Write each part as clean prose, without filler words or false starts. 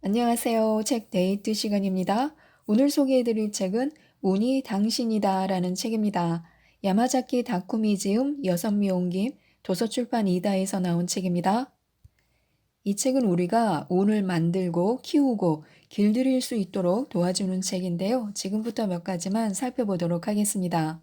안녕하세요. 책 데이트 시간입니다. 오늘 소개해드릴 책은 운이 당신이다 라는 책입니다. 야마자키 다쿠미 지음 여선미 옮김 도서출판 이다에서 나온 책입니다. 이 책은 우리가 운을 만들고 키우고 길들일 수 있도록 도와주는 책인데요. 지금부터 몇 가지만 살펴보도록 하겠습니다.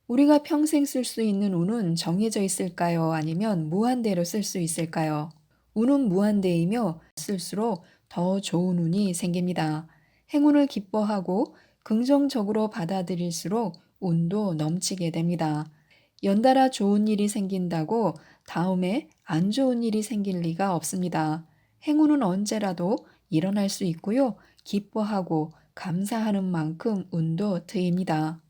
우리가 평생 쓸 수 있는 운은 정해져 있을까요? 아니면 무한대로 쓸 수 있을까요? 운은 무한대이며 쓸수록 더 좋은 운이 생깁니다. 행운을 기뻐하고 긍정적으로 받아들일수록 운도 넘치게 됩니다. 연달아 좋은 일이 생긴다고 다음에 안 좋은 일이 생길 리가 없습니다. 행운은 언제라도 일어날 수 있고요. 기뻐하고 감사하는 만큼 운도 트입니다.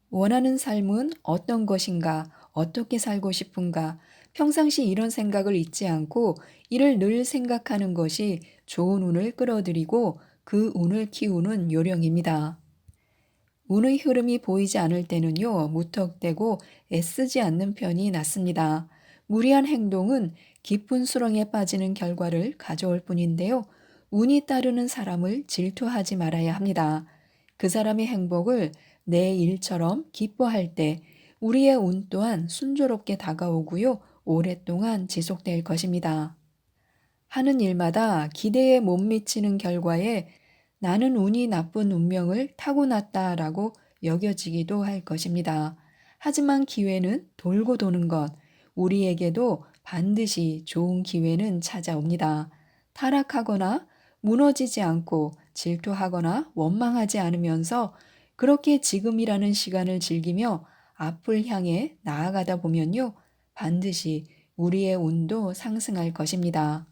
원하는 삶은 어떤 것인가, 어떻게 살고 싶은가, 평상시 이런 생각을 잊지 않고 이를 늘 생각하는 것이 좋은 운을 끌어들이고 그 운을 키우는 요령입니다. 운의 흐름이 보이지 않을 때는요, 무턱대고 애쓰지 않는 편이 낫습니다. 무리한 행동은 깊은 수렁에 빠지는 결과를 가져올 뿐인데요, 운이 따르는 사람을 질투하지 말아야 합니다. 그 사람의 행복을 내 일처럼 기뻐할 때 우리의 운 또한 순조롭게 다가오고요, 오랫동안 지속될 것입니다. 하는 일마다 기대에 못 미치는 결과에 나는 운이 나쁜 운명을 타고났다라고 여겨지기도 할 것입니다. 하지만 기회는 돌고 도는 것, 우리에게도 반드시 좋은 기회는 찾아옵니다. 타락하거나 무너지지 않고 질투하거나 원망하지 않으면서 그렇게 지금이라는 시간을 즐기며 앞을 향해 나아가다 보면요, 반드시 우리의 운도 상승할 것입니다.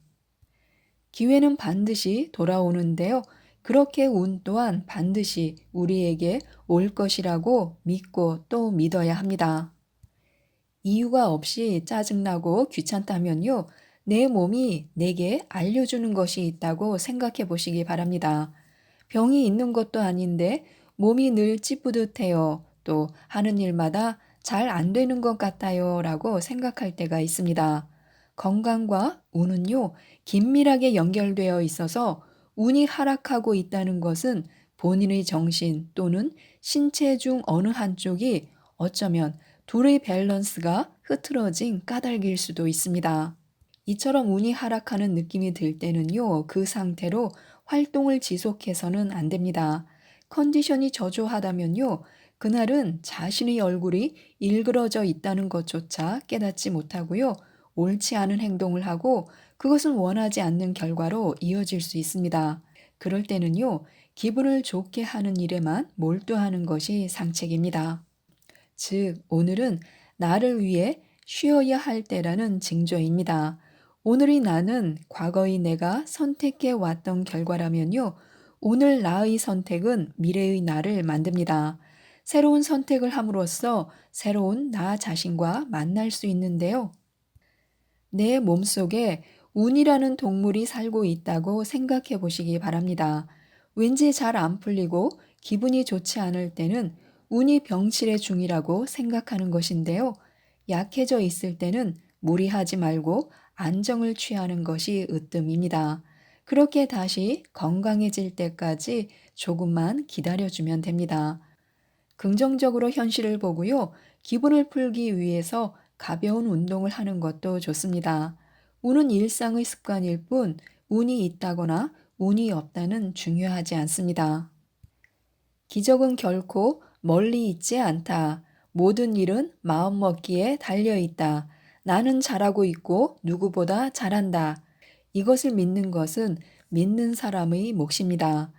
기회는 반드시 돌아오는데요. 그렇게 운 또한 반드시 우리에게 올 것이라고 믿고 또 믿어야 합니다. 이유가 없이 짜증나고 귀찮다면요. 내 몸이 내게 알려주는 것이 있다고 생각해 보시기 바랍니다. 병이 있는 것도 아닌데 몸이 늘 찌뿌듯해요. 또 하는 일마다 잘 안 되는 것 같아요. 라고 생각할 때가 있습니다. 건강과 운은요, 긴밀하게 연결되어 있어서 운이 하락하고 있다는 것은 본인의 정신 또는 신체 중 어느 한쪽이 어쩌면 둘의 밸런스가 흐트러진 까닭일 수도 있습니다. 이처럼 운이 하락하는 느낌이 들 때는요, 그 상태로 활동을 지속해서는 안 됩니다. 컨디션이 저조하다면요, 그날은 자신의 얼굴이 일그러져 있다는 것조차 깨닫지 못하고요, 옳지 않은 행동을 하고 그것은 원하지 않는 결과로 이어질 수 있습니다. 그럴 때는요, 기분을 좋게 하는 일에만 몰두하는 것이 상책입니다. 즉, 오늘은 나를 위해 쉬어야 할 때라는 징조입니다. 오늘의 나는 과거의 내가 선택해 왔던 결과라면요. 오늘 나의 선택은 미래의 나를 만듭니다. 새로운 선택을 함으로써 새로운 나 자신과 만날 수 있는데요. 내 몸속에 운이라는 동물이 살고 있다고 생각해 보시기 바랍니다. 왠지 잘 안 풀리고 기분이 좋지 않을 때는 운이 병칠의 중이라고 생각하는 것인데요. 약해져 있을 때는 무리하지 말고 안정을 취하는 것이 으뜸입니다. 그렇게 다시 건강해질 때까지 조금만 기다려주면 됩니다. 긍정적으로 현실을 보고요. 기분을 풀기 위해서 가벼운 운동을 하는 것도 좋습니다. 운은 일상의 습관일 뿐 운이 있다거나 운이 없다는 중요하지 않습니다. 기적은 결코 멀리 있지 않다. 모든 일은 마음먹기에 달려 있다. 나는 잘하고 있고 누구보다 잘한다. 이것을 믿는 것은 믿는 사람의 몫입니다.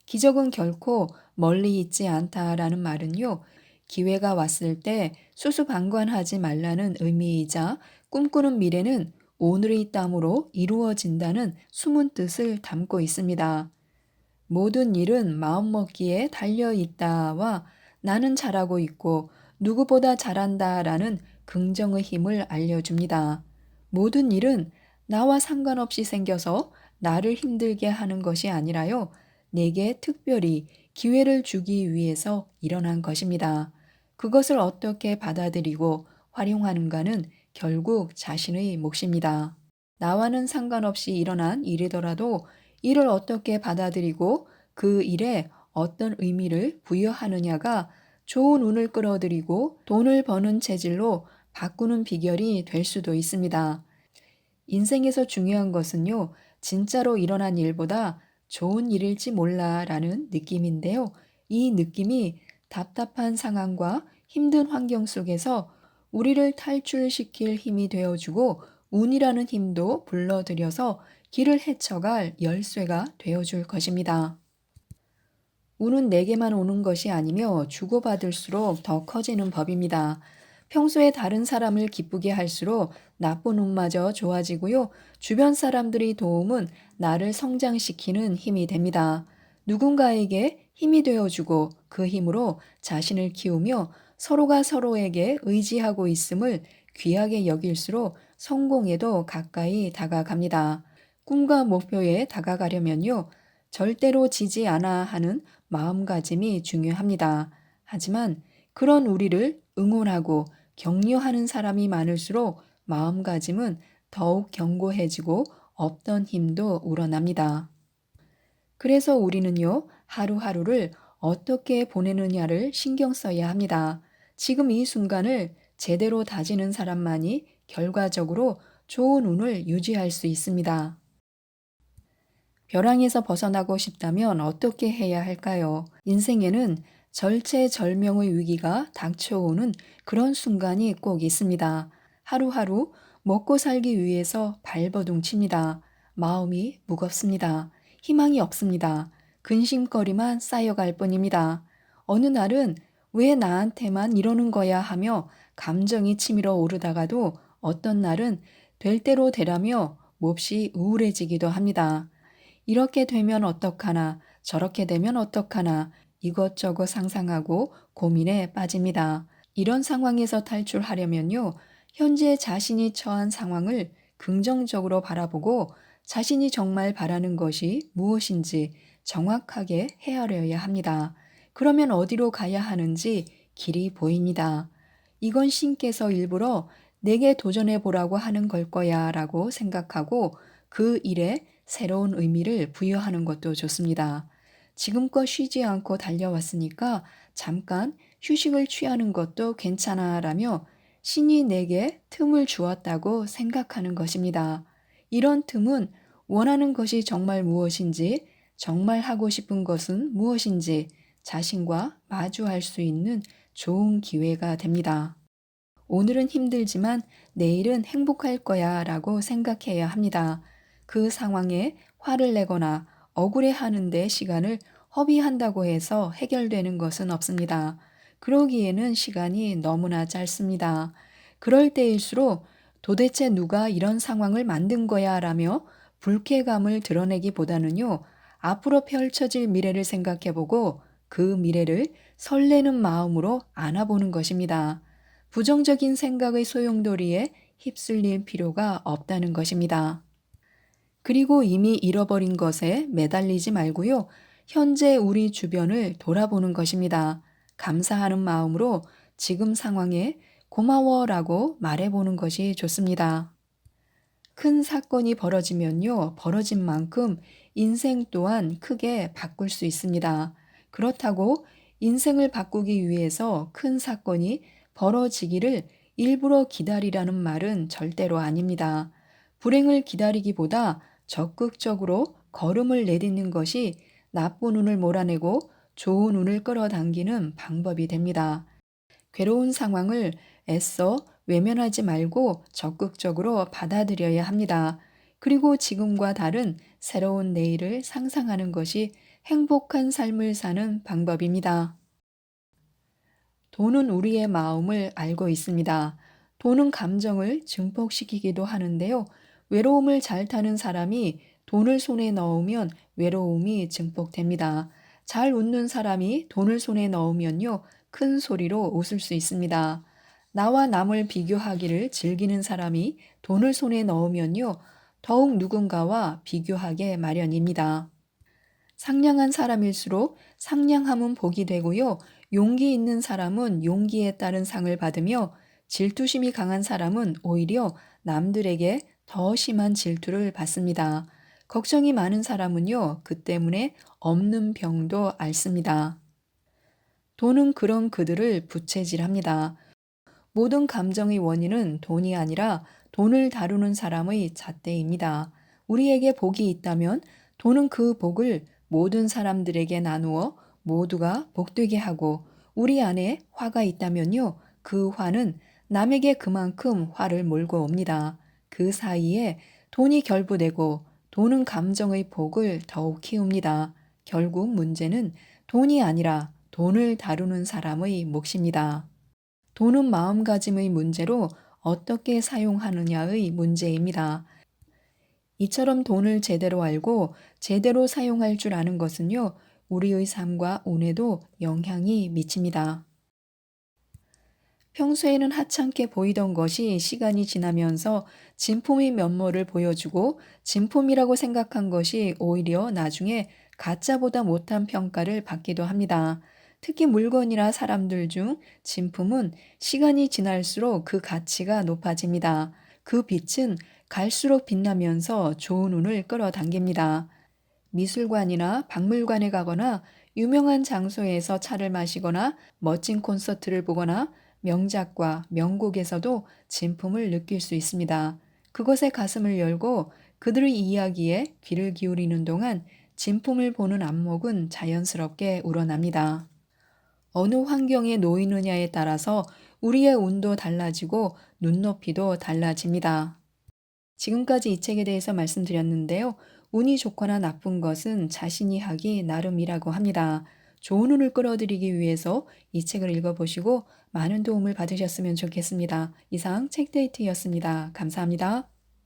기적은 결코 멀리 있지 않다라는 말은요, 기회가 왔을 때 수수방관하지 말라는 의미이자 꿈꾸는 미래는 오늘의 땀으로 이루어진다는 숨은 뜻을 담고 있습니다. 모든 일은 마음먹기에 달려 있다와 나는 잘하고 있고 누구보다 잘한다라는 긍정의 힘을 알려줍니다. 모든 일은 나와 상관없이 생겨서 나를 힘들게 하는 것이 아니라요. 내게 특별히 기회를 주기 위해서 일어난 것입니다. 그것을 어떻게 받아들이고 활용하는가는 결국 자신의 몫입니다. 나와는 상관없이 일어난 일이더라도 이를 어떻게 받아들이고 그 일에 어떤 의미를 부여하느냐가 좋은 운을 끌어들이고 돈을 버는 체질로 바꾸는 비결이 될 수도 있습니다. 인생에서 중요한 것은요, 진짜로 일어난 일보다 좋은 일일지 몰라라는 느낌인데요. 이 느낌이 답답한 상황과 힘든 환경 속에서 우리를 탈출시킬 힘이 되어주고 운이라는 힘도 불러들여서 길을 헤쳐갈 열쇠가 되어줄 것입니다. 운은 내게만 오는 것이 아니며 주고받을수록 더 커지는 법입니다. 평소에 다른 사람을 기쁘게 할수록 나쁜 운마저 좋아지고요. 주변 사람들의 도움은 나를 성장시키는 힘이 됩니다. 누군가에게 힘이 되어주고 그 힘으로 자신을 키우며 서로가 서로에게 의지하고 있음을 귀하게 여길수록 성공에도 가까이 다가갑니다. 꿈과 목표에 다가가려면요. 절대로 지지 않아 하는 마음가짐이 중요합니다. 하지만 그런 우리를 응원하고 격려하는 사람이 많을수록 마음가짐은 더욱 견고해지고 없던 힘도 우러납니다. 그래서 우리는요, 하루하루를 어떻게 보내느냐를 신경 써야 합니다. 지금 이 순간을 제대로 다지는 사람만이 결과적으로 좋은 운을 유지할 수 있습니다. 벼랑에서 벗어나고 싶다면 어떻게 해야 할까요? 인생에는 절체절명의 위기가 닥쳐오는 그런 순간이 꼭 있습니다. 하루하루 먹고 살기 위해서 발버둥 칩니다. 마음이 무겁습니다. 희망이 없습니다. 근심거리만 쌓여갈 뿐입니다. 어느 날은 왜 나한테만 이러는 거야 하며 감정이 치밀어 오르다가도 어떤 날은 될 대로 되라며 몹시 우울해지기도 합니다. 이렇게 되면 어떡하나, 저렇게 되면 어떡하나, 이것저것 상상하고 고민에 빠집니다. 이런 상황에서 탈출하려면요, 현재 자신이 처한 상황을 긍정적으로 바라보고 자신이 정말 바라는 것이 무엇인지 정확하게 헤아려야 합니다. 그러면 어디로 가야 하는지 길이 보입니다. 이건 신께서 일부러 내게 도전해 보라고 하는 걸 거야 라고 생각하고 그 일에 새로운 의미를 부여하는 것도 좋습니다. 지금껏 쉬지 않고 달려왔으니까 잠깐 휴식을 취하는 것도 괜찮아라며 신이 내게 틈을 주었다고 생각하는 것입니다. 이런 틈은 원하는 것이 정말 무엇인지, 정말 하고 싶은 것은 무엇인지 자신과 마주할 수 있는 좋은 기회가 됩니다. 오늘은 힘들지만 내일은 행복할 거야 라고 생각해야 합니다. 그 상황에 화를 내거나 억울해 하는데 시간을 허비한다고 해서 해결되는 것은 없습니다. 그러기에는 시간이 너무나 짧습니다. 그럴 때일수록 도대체 누가 이런 상황을 만든 거야 라며 불쾌감을 드러내기보다는요, 앞으로 펼쳐질 미래를 생각해보고 그 미래를 설레는 마음으로 안아보는 것입니다. 부정적인 생각의 소용돌이에 휩쓸릴 필요가 없다는 것입니다. 그리고 이미 잃어버린 것에 매달리지 말고요. 현재 우리 주변을 돌아보는 것입니다. 감사하는 마음으로 지금 상황에 고마워라고 말해보는 것이 좋습니다. 큰 사건이 벌어지면요, 벌어진 만큼 인생 또한 크게 바꿀 수 있습니다. 그렇다고 인생을 바꾸기 위해서 큰 사건이 벌어지기를 일부러 기다리라는 말은 절대로 아닙니다. 불행을 기다리기보다 적극적으로 걸음을 내딛는 것이 나쁜 운을 몰아내고 좋은 운을 끌어당기는 방법이 됩니다. 괴로운 상황을 애써 외면하지 말고 적극적으로 받아들여야 합니다. 그리고 지금과 다른 새로운 내일을 상상하는 것이 행복한 삶을 사는 방법입니다. 돈은 우리의 마음을 알고 있습니다. 돈은 감정을 증폭시키기도 하는데요. 외로움을 잘 타는 사람이 돈을 손에 넣으면 외로움이 증폭됩니다. 잘 웃는 사람이 돈을 손에 넣으면요, 큰 소리로 웃을 수 있습니다. 나와 남을 비교하기를 즐기는 사람이 돈을 손에 넣으면요, 더욱 누군가와 비교하게 마련입니다. 상냥한 사람일수록 상냥함은 복이 되고요. 용기 있는 사람은 용기에 따른 상을 받으며 질투심이 강한 사람은 오히려 남들에게 더 심한 질투를 받습니다. 걱정이 많은 사람은요, 그 때문에 없는 병도 앓습니다. 돈은 그런 그들을 부채질합니다. 모든 감정의 원인은 돈이 아니라 돈을 다루는 사람의 잣대입니다. 우리에게 복이 있다면 돈은 그 복을 모든 사람들에게 나누어 모두가 복되게 하고, 우리 안에 화가 있다면요, 그 화는 남에게 그만큼 화를 몰고 옵니다. 그 사이에 돈이 결부되고 돈은 감정의 복을 더욱 키웁니다. 결국 문제는 돈이 아니라 돈을 다루는 사람의 몫입니다. 돈은 마음가짐의 문제로 어떻게 사용하느냐의 문제입니다. 이처럼 돈을 제대로 알고 제대로 사용할 줄 아는 것은요, 우리의 삶과 운에도 영향이 미칩니다. 평소에는 하찮게 보이던 것이 시간이 지나면서 진품의 면모를 보여주고, 진품이라고 생각한 것이 오히려 나중에 가짜보다 못한 평가를 받기도 합니다. 특히 물건이나 사람들 중 진품은 시간이 지날수록 그 가치가 높아집니다. 그 빛은 갈수록 빛나면서 좋은 운을 끌어당깁니다. 미술관이나 박물관에 가거나 유명한 장소에서 차를 마시거나 멋진 콘서트를 보거나 명작과 명곡에서도 진품을 느낄 수 있습니다. 그것의 가슴을 열고 그들의 이야기에 귀를 기울이는 동안 진품을 보는 안목은 자연스럽게 우러납니다. 어느 환경에 놓이느냐에 따라서 우리의 운도 달라지고 눈높이도 달라집니다. 지금까지 이 책에 대해서 말씀드렸는데요. 운이 좋거나 나쁜 것은 자신이 하기 나름이라고 합니다. 좋은 운을 끌어들이기 위해서 이 책을 읽어보시고 많은 도움을 받으셨으면 좋겠습니다. 이상 책데이트였습니다. 감사합니다.